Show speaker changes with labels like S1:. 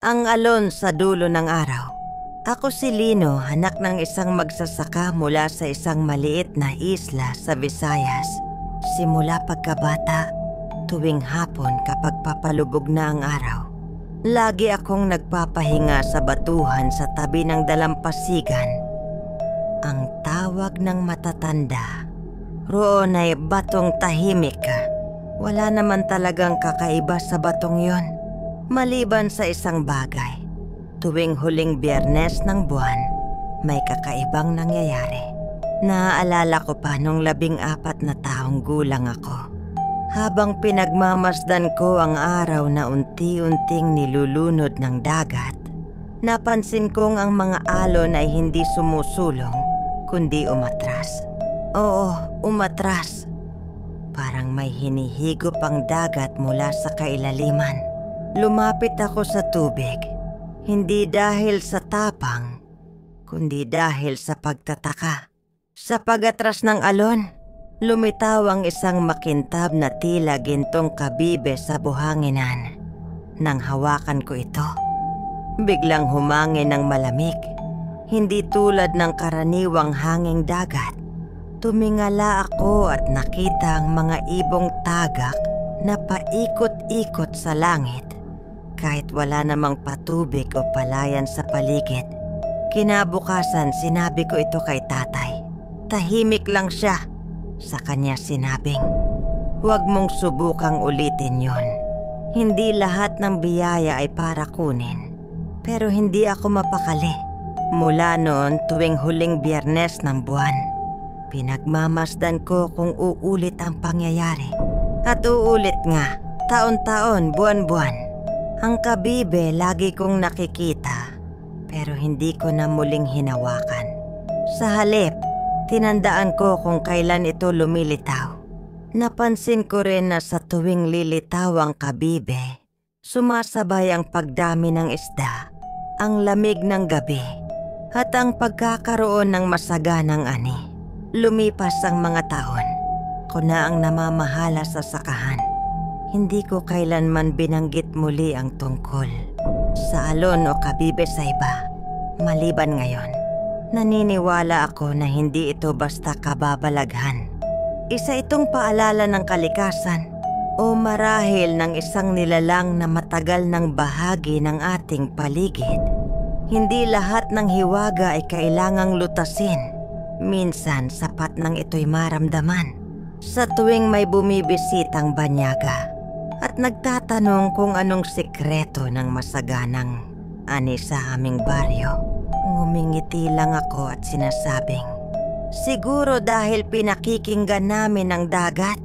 S1: Ang alon sa dulo ng araw. Ako si Lino, anak ng isang magsasaka mula sa isang maliit na isla sa Visayas. Simula pagkabata, tuwing hapon kapag papalubog na ang araw, lagi akong nagpapahinga sa batuhan sa tabi ng dalampasigan. Ang tawag ng matatanda roon ay batong tahimik ka. Wala naman talagang kakaiba sa batong yon, maliban sa isang bagay. Tuwing huling Biyernes ng buwan, may kakaibang nangyayari. Naaalala ko pa nung 14 na taong gulang ako. Habang pinagmamasdan ko ang araw na unti-unting nilulunod ng dagat, napansin kong ang mga alon ay hindi sumusulong, kundi umatras. Oo, umatras. Parang may hinihigop ang dagat mula sa kailaliman. Lumapit ako sa tubig, hindi dahil sa tapang, kundi dahil sa pagtataka. Sa pag-atras ng alon, lumitaw ang isang makintab na tila gintong kabibe sa buhanginan. Nang hawakan ko ito, biglang humangin ng malamig, hindi tulad ng karaniwang hanging dagat. Tumingala ako at nakita ang mga ibong tagak na paikot-ikot sa langit. Kahit wala namang patubig o palayan sa paligid. Kinabukasan sinabi ko ito kay tatay. Tahimik lang siya. Sa kanya sinabing, "Huwag mong subukang ulitin yon. Hindi lahat ng biyaya ay para kunin." Pero hindi ako mapakali. Mula noon tuwing huling Biyernes ng buwan, pinagmamasdan ko kung uulit ang pangyayari. At uulit nga, taon-taon, buwan-buwan. Ang kabibe lagi kong nakikita, pero hindi ko na muling hinawakan. Sa halip, tinandaan ko kung kailan ito lumilitaw. Napansin ko rin na sa tuwing lilitaw ang kabibe, sumasabay ang pagdami ng isda, ang lamig ng gabi, at ang pagkakaroon ng masaganang ani. Lumipas ang mga taon, ko na ang namamahala sa sakahan. Hindi ko kailanman binanggit muli ang tungkol sa alon o kabibe sa iba. Maliban ngayon, naniniwala ako na hindi ito basta kababalaghan. Isa itong paalala ng kalikasan o marahil ng isang nilalang na matagal ng bahagi ng ating paligid. Hindi lahat ng hiwaga ay kailangang lutasin. Minsan sapat nang ito'y maramdaman. Sa tuwing may bumibisitang banyaga at nagtatanong kung anong sikreto ng masaganang ani sa aming baryo, ngumingiti lang ako at sinasabing, siguro dahil pinakikinggan namin ang dagat.